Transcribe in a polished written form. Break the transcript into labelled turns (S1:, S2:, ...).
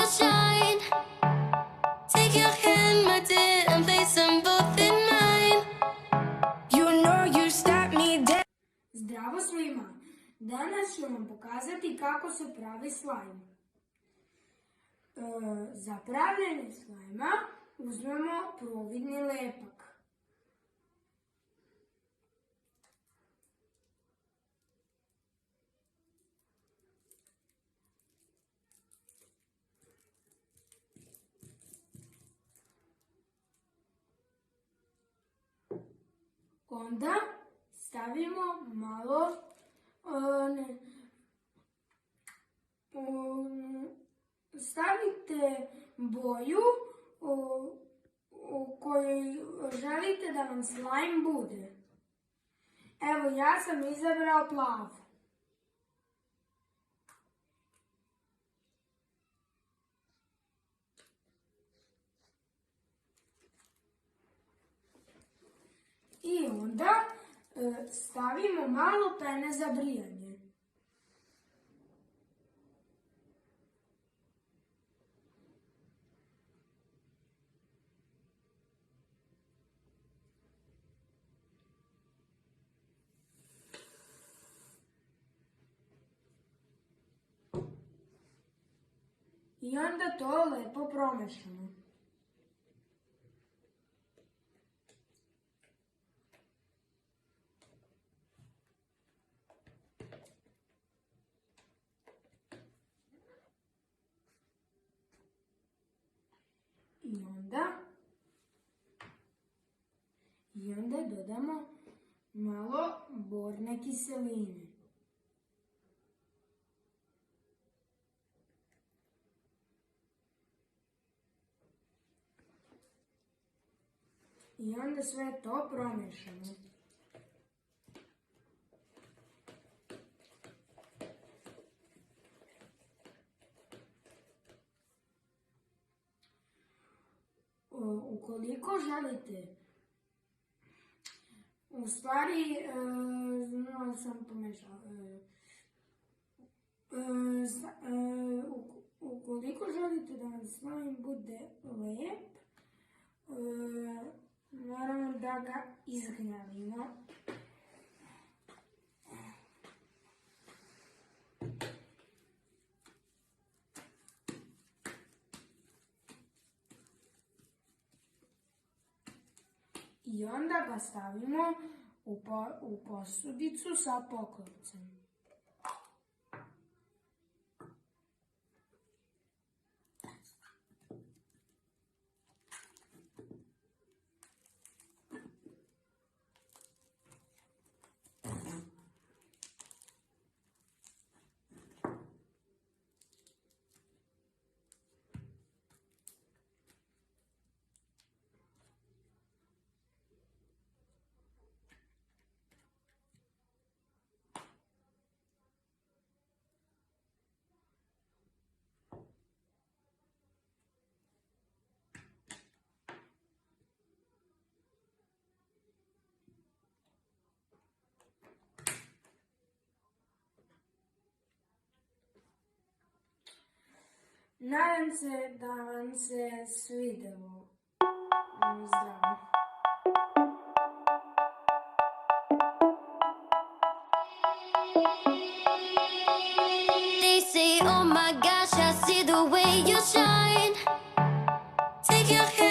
S1: you shine. Take your hand, my dear, and place them both in mine.
S2: You know you stop me dead. Zdravo svima! Danas ću vam pokazati kako se pravi slajm. Za pravljenje slajma uzmemo providni lepak. Onda stavimo malo stavite boju u kojoj želite da vam slajm bude. Evo, ja sam izabrao plavu. I onda stavimo malo pene za brijanje. I onda to lepo promešamo. I onda dodamo malo borne kiseline. I onda sve to promešamo. Ukoliko želite, u stvari, malo sam pomešala, ukoliko želite da vam slajm bude lep, moramo da ga izgnjavimo. I onda ga stavimo u posudicu sa poklopcem. Nadam se da vam se svidelo. Zdravo.
S1: They say, oh my gosh, I see the way you shine. Take your hand.